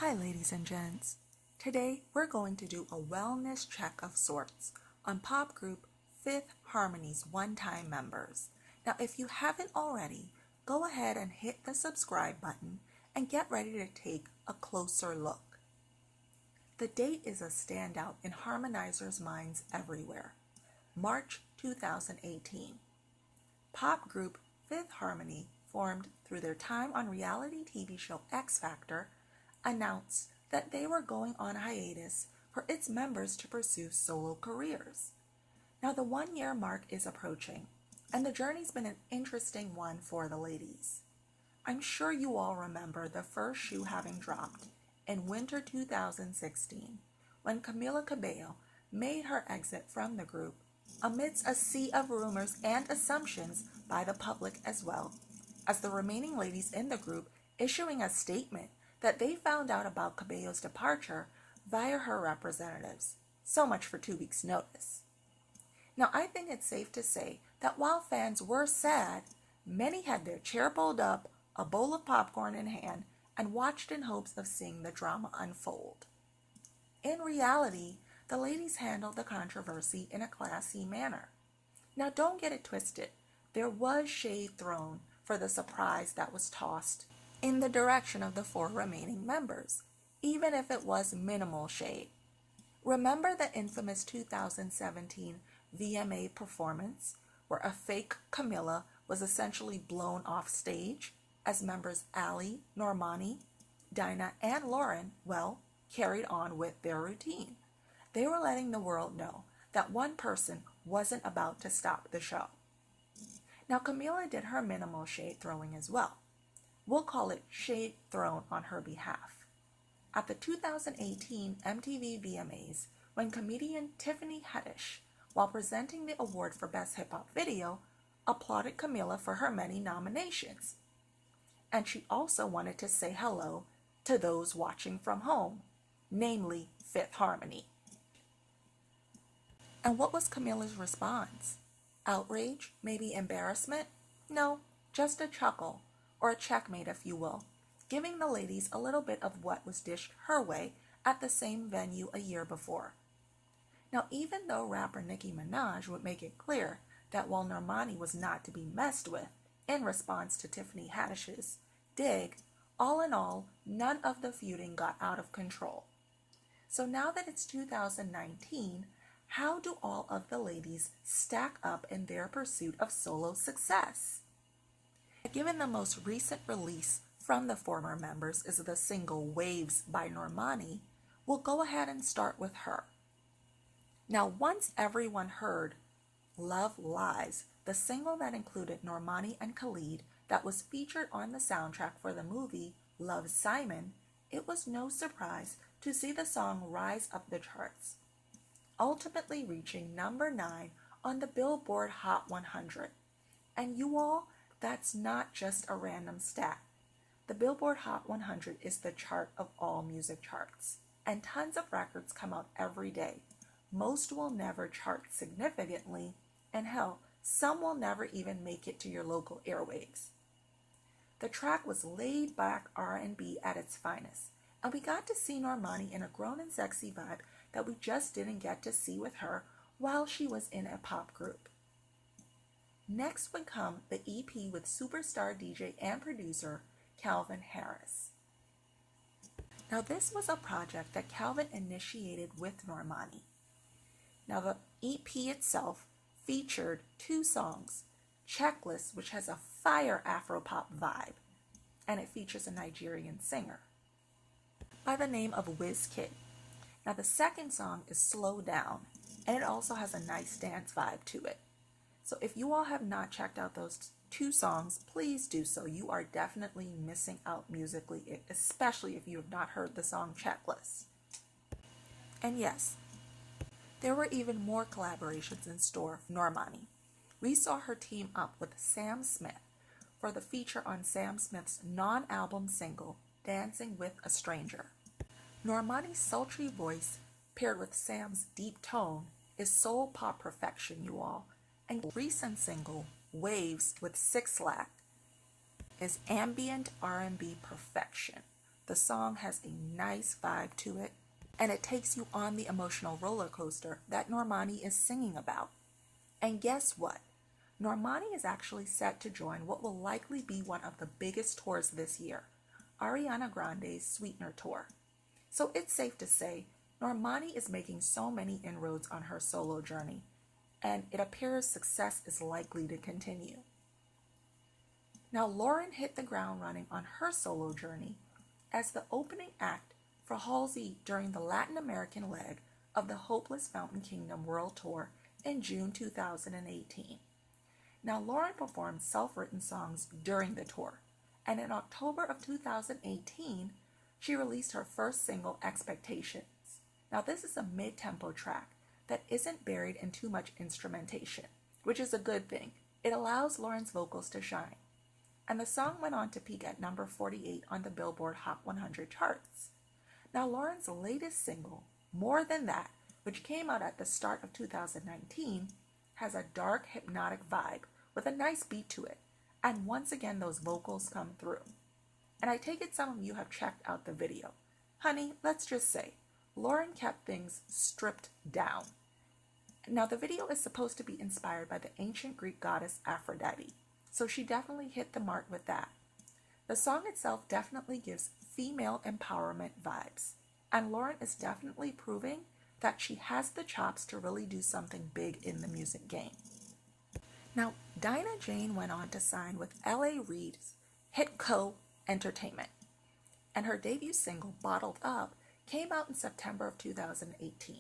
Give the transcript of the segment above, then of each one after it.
Hi ladies and gents. Today we're going to do a wellness check of sorts on pop group Fifth Harmony's one-time members. Now if you haven't already, go ahead and hit the subscribe button and get ready to take a closer look. The date is a standout in harmonizers' minds everywhere. March 2018. Pop group Fifth Harmony, formed through their time on reality TV show X Factor, announced that they were going on hiatus for its members to pursue solo careers. Now the 1-year mark is approaching, and the journey's been an interesting one for the ladies. I'm sure you all remember the first shoe having dropped in winter 2016, when Camila Cabello made her exit from the group amidst a sea of rumors and assumptions by the public, as well as the remaining ladies in the group issuing a statement that they found out about Cabello's departure via her representatives. So much for 2 weeks' notice. Now, I think it's safe to say that while fans were sad, many had their chair pulled up, a bowl of popcorn in hand, and watched in hopes of seeing the drama unfold. In reality, the ladies handled the controversy in a classy manner. Now, don't get it twisted. There was shade thrown for the surprise that was tossed in the direction of the 4 remaining members, even if it was minimal shade. Remember the infamous 2017 VMA performance where a fake Camila was essentially blown off stage as members Ali, Normani, Dina, and Lauren, carried on with their routine. They were letting the world know that one person wasn't about to stop the show. Now Camila did her minimal shade throwing as well. We'll call it shade thrown on her behalf. At the 2018 MTV VMAs, when comedian Tiffany Haddish, while presenting the award for Best Hip Hop Video, applauded Camila for her many nominations. And she also wanted to say hello to those watching from home, namely Fifth Harmony. And what was Camila's response? Outrage? Maybe embarrassment? No, just a chuckle, or a checkmate if you will, giving the ladies a little bit of what was dished her way at the same venue a year before. Now, even though rapper Nicki Minaj would make it clear that while Normani was not to be messed with in response to Tiffany Haddish's dig, all in all, none of the feuding got out of control. So now that it's 2019, how do all of the ladies stack up in their pursuit of solo success? Given the most recent release from the former members is the single Waves by Normani, we'll go ahead and start with her. Now, once everyone heard Love Lies, the single that included Normani and Khalid that was featured on the soundtrack for the movie Love, Simon, it was no surprise to see the song rise up the charts, ultimately reaching number 9 on the Billboard Hot 100. And you all, that's not just a random stat. The Billboard Hot 100 is the chart of all music charts, and tons of records come out every day. Most will never chart significantly, and hell, some will never even make it to your local airwaves. The track was laid back R&B at its finest, and we got to see Normani in a grown and sexy vibe that we just didn't get to see with her while she was in a pop group. Next would come the EP with superstar DJ and producer Calvin Harris. Now this was a project that Calvin initiated with Normani. Now the EP itself featured 2 songs, Checklist, which has a fire Afropop vibe, and it features a Nigerian singer by the name of Wizkid. Now the second song is Slow Down, and it also has a nice dance vibe to it. So if you all have not checked out those 2 songs, please do so. You are definitely missing out musically, especially if you have not heard the song Checklist. And yes, there were even more collaborations in store for Normani. We saw her team up with Sam Smith for the feature on Sam Smith's non-album single, Dancing with a Stranger. Normani's sultry voice, paired with Sam's deep tone, is soul pop perfection, you all. And recent single, Waves with 6 Lack, is ambient R&B perfection. The song has a nice vibe to it, and it takes you on the emotional roller coaster that Normani is singing about. And guess what? Normani is actually set to join what will likely be one of the biggest tours this year, Ariana Grande's Sweetener Tour. So it's safe to say Normani is making so many inroads on her solo journey, and it appears success is likely to continue. Now, Lauren hit the ground running on her solo journey as the opening act for Halsey during the Latin American leg of the Hopeless Fountain Kingdom World Tour in June 2018. Now, Lauren performed self-written songs during the tour, and in October of 2018, she released her first single, Expectations. Now, this is a mid-tempo track that isn't buried in too much instrumentation, which is a good thing. It allows Lauren's vocals to shine. And the song went on to peak at number 48 on the Billboard Hot 100 charts. Now, Lauren's latest single, More Than That, which came out at the start of 2019, has a dark, hypnotic vibe with a nice beat to it. And once again, those vocals come through. And I take it some of you have checked out the video. Honey, let's just say, Lauren kept things stripped down. Now, the video is supposed to be inspired by the ancient Greek goddess Aphrodite, so she definitely hit the mark with that. The song itself definitely gives female empowerment vibes, and Lauren is definitely proving that she has the chops to really do something big in the music game. Now, Dinah Jane went on to sign with L.A. Reid's Hitco Entertainment, and her debut single, Bottled Up, came out in September of 2018.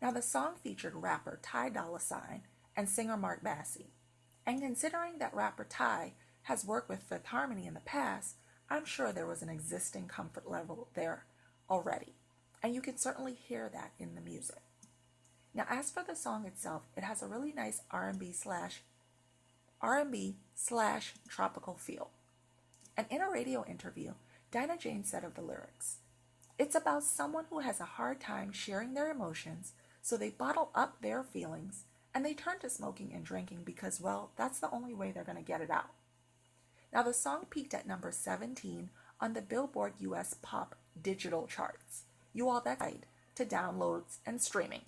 Now, the song featured rapper Ty Dolla $ign and singer Mark Bassey. And considering that rapper Ty has worked with Fifth Harmony in the past, I'm sure there was an existing comfort level there already. And you can certainly hear that in the music. Now, as for the song itself, it has a really nice R&B slash tropical feel. And in a radio interview, Dinah Jane said of the lyrics, "It's about someone who has a hard time sharing their emotions, so they bottle up their feelings and they turn to smoking and drinking because, well, that's the only way they're going to get it out." Now, the song peaked at number 17 on the Billboard US Pop Digital charts. You all that guide to downloads and streaming.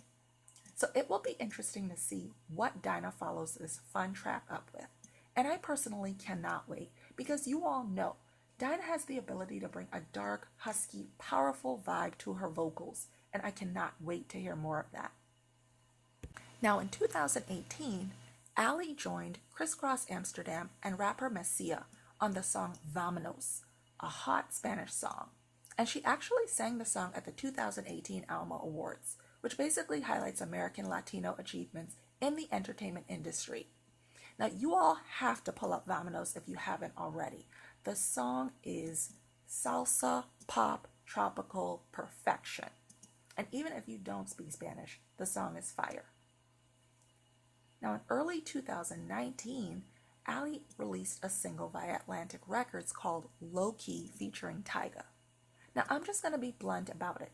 So it will be interesting to see what Dinah follows this fun track up with. And I personally cannot wait because you all know Dinah has the ability to bring a dark, husky, powerful vibe to her vocals, and I cannot wait to hear more of that. Now, in 2018, Ali joined Crisscross Amsterdam and rapper Messia on the song Vámonos, a hot Spanish song. And she actually sang the song at the 2018 Alma Awards, which basically highlights American Latino achievements in the entertainment industry. Now, you all have to pull up Vámonos if you haven't already. The song is salsa, pop, tropical perfection. And even if you don't speak Spanish, the song is fire. Now, in early 2019, Ali released a single via Atlantic Records called Low Key featuring Tyga. Now, I'm just going to be blunt about it.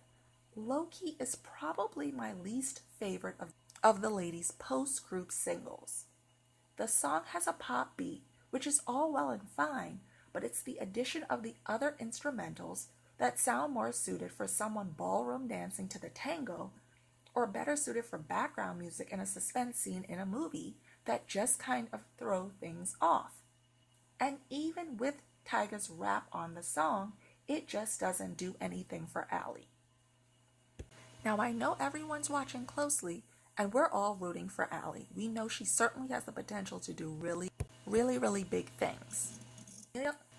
Low Key is probably my least favorite of the ladies' post-group singles. The song has a pop beat, which is all well and fine, but it's the addition of the other instrumentals that sound more suited for someone ballroom dancing to the tango, or better suited for background music in a suspense scene in a movie that just kind of throw things off. And even with Tyga's rap on the song, it just doesn't do anything for Ali. Now, I know everyone's watching closely, and we're all rooting for Ali. We know she certainly has the potential to do really big things.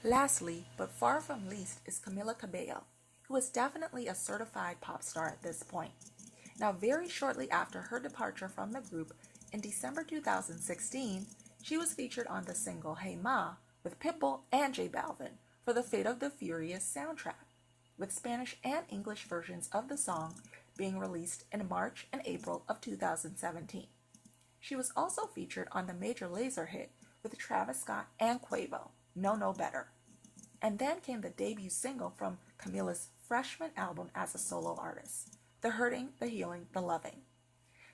Lastly, but far from least, is Camila Cabello, who is definitely a certified pop star at this point. Now, very shortly after her departure from the group in December 2016, she was featured on the single Hey Ma with Pitbull and J Balvin for the Fate of the Furious soundtrack, with Spanish and English versions of the song being released in March and April of 2017. She was also featured on the Major Lazer hit with Travis Scott and Quavo, No Better. And then came the debut single from Camila's freshman album as a solo artist, The Hurting, The Healing, The Loving.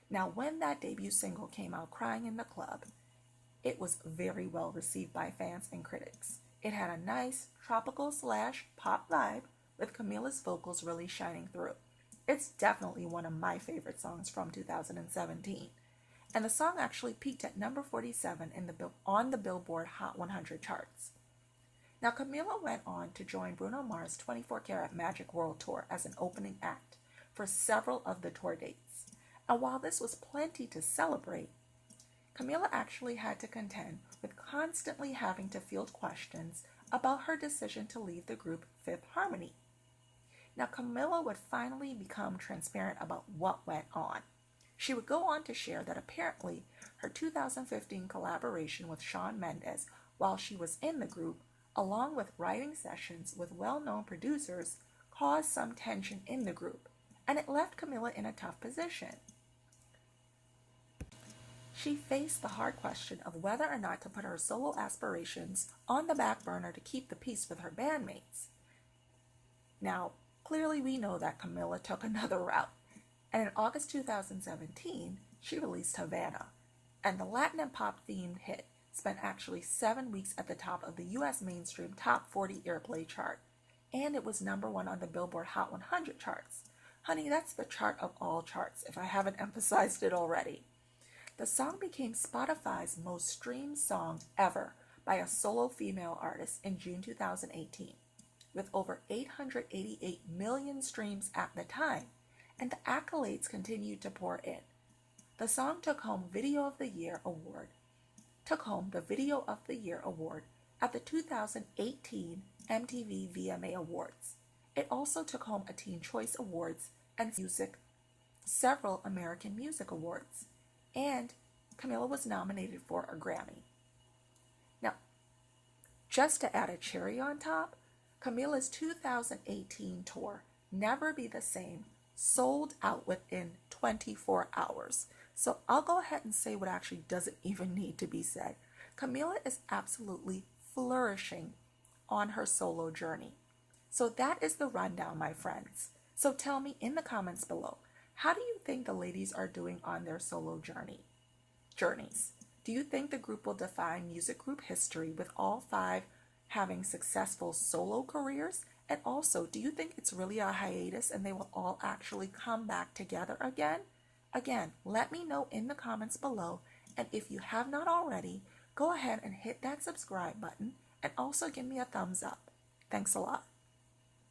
Now, when that debut single came out, Crying in the Club, it was very well received by fans and critics. It had a nice tropical slash pop vibe with Camila's vocals really shining through. It's definitely one of my favorite songs from 2017. And the song actually peaked at number 47 on the Billboard Hot 100 charts. Now, Camila went on to join Bruno Mars' 24 Karat Magic World Tour as an opening act for several of the tour dates. And while this was plenty to celebrate, Camila actually had to contend with constantly having to field questions about her decision to leave the group Fifth Harmony. Now, Camila would finally become transparent about what went on. She would go on to share that apparently her 2015 collaboration with Shawn Mendes while she was in the group, along with writing sessions with well-known producers, caused some tension in the group, and it left Camila in a tough position. She faced the hard question of whether or not to put her solo aspirations on the back burner to keep the peace with her bandmates. Now, clearly we know that Camila took another route, and in August 2017, she released Havana, and the Latin and pop-themed hit spent actually 7 weeks at the top of the U.S. mainstream top 40 airplay chart, and it was number 1 on the Billboard Hot 100 charts. Honey, that's the chart of all charts, if I haven't emphasized it already. The song became Spotify's most streamed song ever by a solo female artist in June 2018, with over 888 million streams at the time, and the accolades continued to pour in. The song took home the Video of the Year award at the 2018 MTV VMA Awards. It also took home a Teen Choice Awards and several American Music Awards, and Camila was nominated for a Grammy. Now, just to add a cherry on top, Camila's 2018 tour, Never Be the Same, sold out within 24 hours. So I'll go ahead and say what actually doesn't even need to be said. Camila is absolutely flourishing on her solo journey. So that is the rundown, my friends. So tell me in the comments below, how do you think the ladies are doing on their solo journeys? Do you think the group will define music group history with all 5 having successful solo careers? And also, do you think it's really a hiatus and they will all actually come back together again? Again, let me know in the comments below. And if you have not already, go ahead and hit that subscribe button and also give me a thumbs up. Thanks a lot.